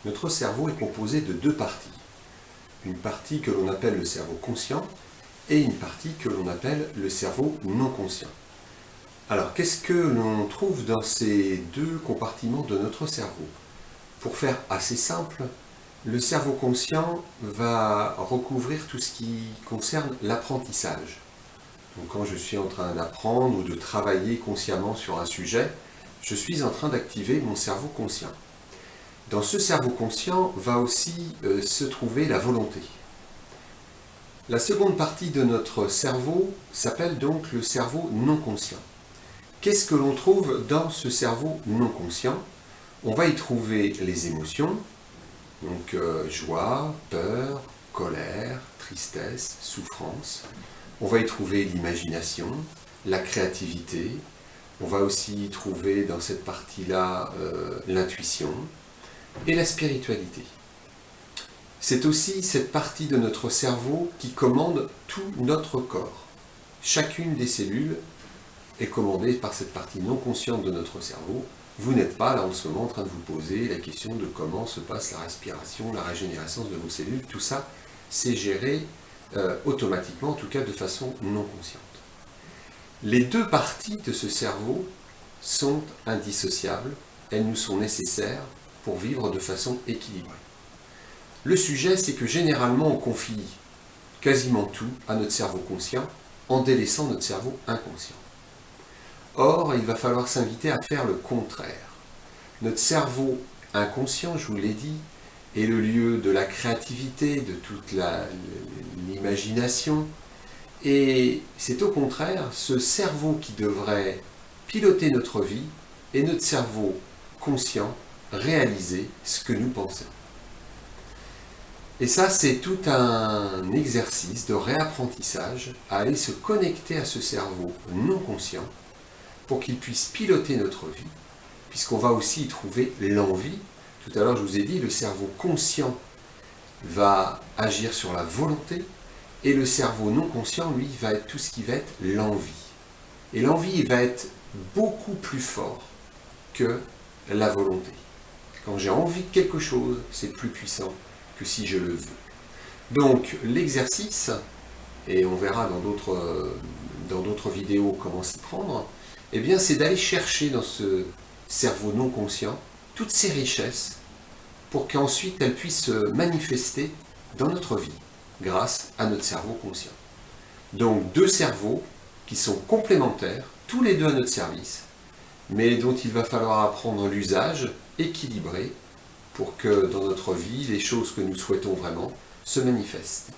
Notre cerveau est composé de deux parties. Une partie que l'on appelle le cerveau conscient et une partie que l'on appelle le cerveau non conscient. Alors, qu'est-ce que l'on trouve dans ces deux compartiments de notre cerveau? Pour faire assez simple, le cerveau conscient va recouvrir tout ce qui concerne l'apprentissage. Donc, quand je suis en train d'apprendre ou de travailler consciemment sur un sujet, je suis en train d'activer mon cerveau conscient. Dans ce cerveau conscient va aussi se trouver la volonté. La seconde partie de notre cerveau s'appelle donc le cerveau non conscient. Qu'est-ce que l'on trouve dans ce cerveau non conscient? On va y trouver les émotions, donc joie, peur, colère, tristesse, souffrance. On va y trouver l'imagination, la créativité. On va aussi y trouver dans cette partie-là l'intuition et la spiritualité. C'est aussi cette partie de notre cerveau qui commande tout notre corps. Chacune des cellules est commandée par cette partie non consciente de notre cerveau. Vous n'êtes pas là en ce moment en train de vous poser la question de comment se passe la respiration, la régénération de vos cellules. Tout ça, c'est géré automatiquement, en tout cas de façon non consciente. Les deux parties de ce cerveau sont indissociables. Elles nous sont nécessaires pour vivre de façon équilibrée. Le sujet, c'est que généralement, on confie quasiment tout à notre cerveau conscient en délaissant notre cerveau inconscient. Or, il va falloir s'inviter à faire le contraire. Notre cerveau inconscient, je vous l'ai dit, est le lieu de la créativité, de toute l'imagination. Et c'est au contraire ce cerveau qui devrait piloter notre vie et notre cerveau conscient réaliser ce que nous pensons. Et ça, c'est tout un exercice de réapprentissage à aller se connecter à ce cerveau non conscient pour qu'il puisse piloter notre vie, puisqu'on va aussi y trouver l'envie. Tout à l'heure, je vous ai dit, le cerveau conscient va agir sur la volonté, et le cerveau non conscient, lui, va être tout ce qui va être l'envie. Et l'envie va être beaucoup plus fort que la volonté. Quand j'ai envie de quelque chose, c'est plus puissant que si je le veux. Donc l'exercice, et on verra dans d'autres vidéos comment s'y prendre, eh bien c'est d'aller chercher dans ce cerveau non conscient toutes ces richesses pour qu'ensuite elles puissent se manifester dans notre vie grâce à notre cerveau conscient. Donc deux cerveaux qui sont complémentaires, tous les deux à notre service, mais dont il va falloir apprendre l'usage équilibré pour que dans notre vie, les choses que nous souhaitons vraiment se manifestent.